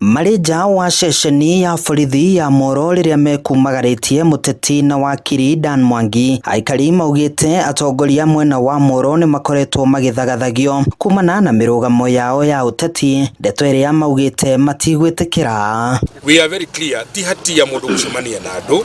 Marija wa ceceni ya borithi ya Moro riria mekumagaritie muteti na wakiri Dan Mwangi, aikari maugite atongoria mwena wa Moro ni makoretwo magithagathagio kumana na mirugamo yao ya uteti, ndeto iria maugite matigwitikira. We are very clear, ti hatia mundu gucemania na andu,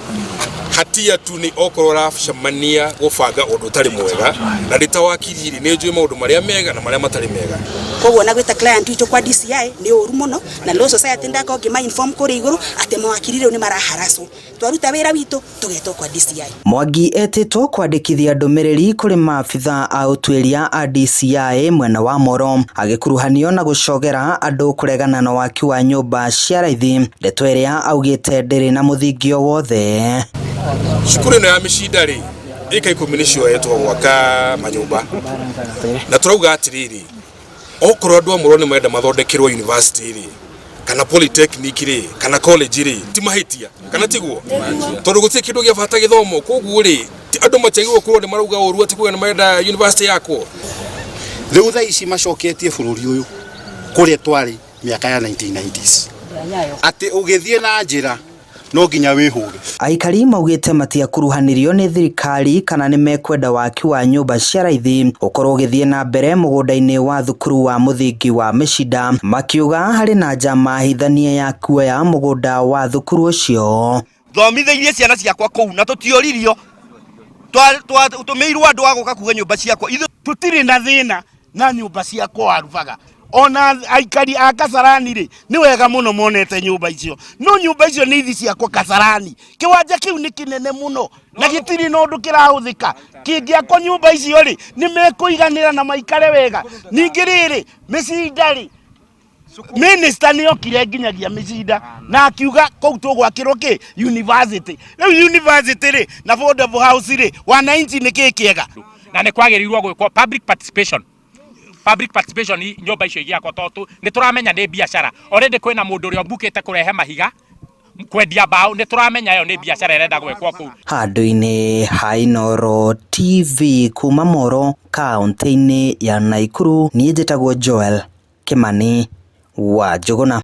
hatia tu ni okorwo racemania gubanga undu tari mwega, na nditawakiri ni njui maundu maria mega na maria matari mega. Koguo na gwita client witu kwa DCI ni uru muno, na Law Society ndako ngima inform kuri iguru ati mawakiri riu ni maraharaso. Twaruta wira witu tugetwo kwa DCI. Mwangi etitwo kwandikithia ndumiriri kuri maabitha a utwiria a DCI mwena wa Moro, agikuruhanio na gucogera andu kuregana na waki wa nyumba cia raithi, ndeto iria augite ndiri na muthingio wothe. Shukuru na mishinda ri ika 10 nicio yetwo gwaka manyumba, na turauga atiriri okorwo andu a Moro ni menda mathondekirwo university ri kana polytechnic ri kana college ri ti mahitia kana tiguo tondu gutie kindu gia bata githomo, koguo ri andu machagirwo kurwo ni marauga oru ati kuga ni menda university yako. Riu tha ici macoketie bururi uyu kuria twari miaka ya 1990s ati ugithie na njira no nginya wihuge. Aikari maugite matia kuruhanirio ni thirikari kana ni mekwenda waki wa nyumba cia raithi ukorwo ugithie na mbere mugunda-ini wa thukuru wa muthingi wa Mishinda, makiuga hari na njama hithania ya kuoya mugunda wa thukuru ucio. Thomitheirie ciana ciakwa kou na tutioririo tumeirwo andu agoka kuga nyumba ciakwa tutiri na thina na nyumba ciakwa arubaga. Ona aikari a Kasarani ri ni wega muno monete nyumba icio, no nyumba icio ni ithi ciakwa Kasarani. Kiwanja kiu ni kinene muno na gitiri no ndu kirahuthika, kingiakwa nyumba icio ri ni mekuiganira na maikare wega. Ningi riri Mishinda ri minister ni okire nginyagia Mishinda na akiuga kou tugwakirwo ki university. Riu university ri na affordable house ri wananchi ni kikiega na ni kwagirirwo gwikwo public participation. Public participation ni nyumba icio igiakwa totu ni turamenya ni biashara. Already kwina mundu uri mbukite kurehe mahiga kwendia bao, ni turamenya yo ni biashara irenda gwekwo ku. Handu-ini ha Inooro TV kuma Moro, kaunti-ini ya Nakuru, ni njitagwo Joel Kimani wa Njuguna.